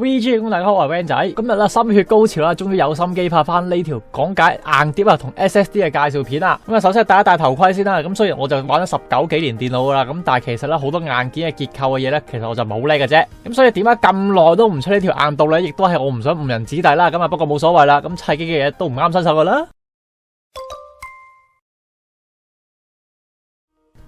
VG 咁大家好，我係 Van 仔。今日啦，心血高潮啦，終於有心機拍翻呢條講解硬碟啊同 SSD 嘅介紹片啦。咁啊，首先戴一戴頭盔先啦。咁雖然我就玩咗19幾年電腦噶啦，咁但係其實咧好多硬件嘅結構嘅嘢咧，其實我就冇叻嘅啫。咁所以點解咁耐都唔出呢條硬道理，亦都係我唔想誤人子弟啦。咁啊，不過冇所謂啦。咁砌機嘅嘢都唔啱新手噶啦。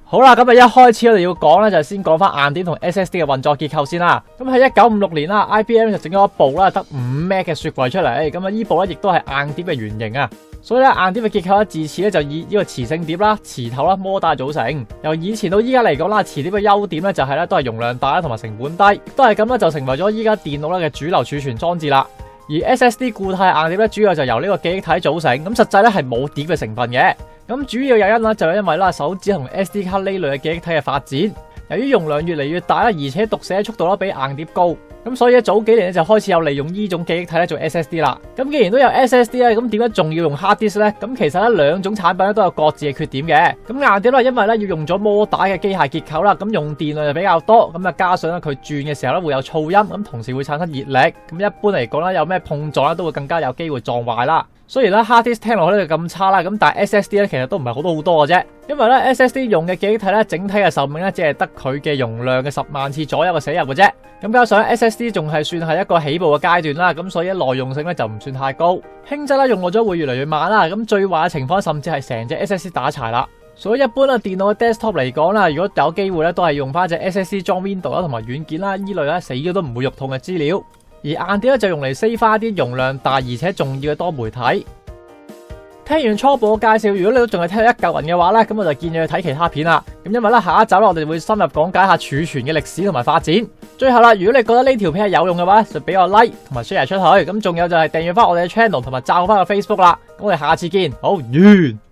好啦，咁啊一開始我哋要講咧，就係先講翻硬碟同 SSD 嘅運作結構先啦。咁喺1956年啦 ，IBM 就整咗一部啦，得5 M 嘅雪櫃出嚟。咁啊，呢部咧亦都係硬碟嘅原型啊。所以咧，硬碟嘅結構咧，自此咧就以呢個磁性碟啦、磁頭啦、摩打組成。由以前到依家嚟講啦，磁碟嘅優點咧就係咧都係容量大啦，同埋成本低，都係咁咧就成為咗依家電腦咧嘅主流儲存裝置啦。而 SSD 固態硬碟咧，主要就由呢個記憶體組成，咁實際咧係冇碟嘅成分嘅。咁主要原因啦，就係因為啦手指同 SD 卡呢類嘅記憶體嘅發展，由於容量越嚟越大啦，而且讀寫速度啦比硬碟高，咁所以早幾年就開始有利用呢種記憶體咧做 SSD 啦。咁既然都有 SSD 咧，咁點解仲要用 hard disk 咧？咁其實咧兩種產品咧都有各自嘅缺點嘅。咁硬碟咧，因為咧要用咗摩打嘅機械結構啦，咁用電量就比較多，咁啊加上咧佢轉嘅時候咧會有噪音，咁同時會產生熱力，咁一般嚟講咧有咩碰撞咧都會更加有機會撞壞啦。雖然咧 hard disk 聽落去咧就咁差啦，咁但係 SSD 咧其實都唔係好多嘅啫。因為咧 SSD 用嘅記憶體咧整體嘅壽命咧只係得佢嘅容量嘅10萬次左右嘅寫入嘅啫。咁加上 SSD 仲係算係一個起步嘅階段啦，咁所以耐用性咧就唔算太高。輕則咧用耐咗會越嚟越慢啦，咁最壞嘅情況甚至係成隻 SSD 打柴啦。所以一般電腦嘅 desktop 嚟講啦，如果有機會咧都係用翻隻 SSD 裝 Windows 啦同埋軟件啦，依類咧死咗都唔會肉痛嘅資料。而硬碟咧就用嚟 save 翻啲容量大而且重要嘅多媒體。聽完初步嘅介紹，如果你都仲係聽到一嚿雲嘅話咧，咁我就建議你睇其他片啦。咁因為咧下一集咧我哋會深入講解下儲存嘅歷史同埋發展。最後啦，如果你覺得呢條片係有用嘅話，就俾我 like 同埋 share 出去。咁仲有就係訂閱翻我哋嘅 channel 同埋讚好翻個 Facebook 啦。咁我哋下次見，好完。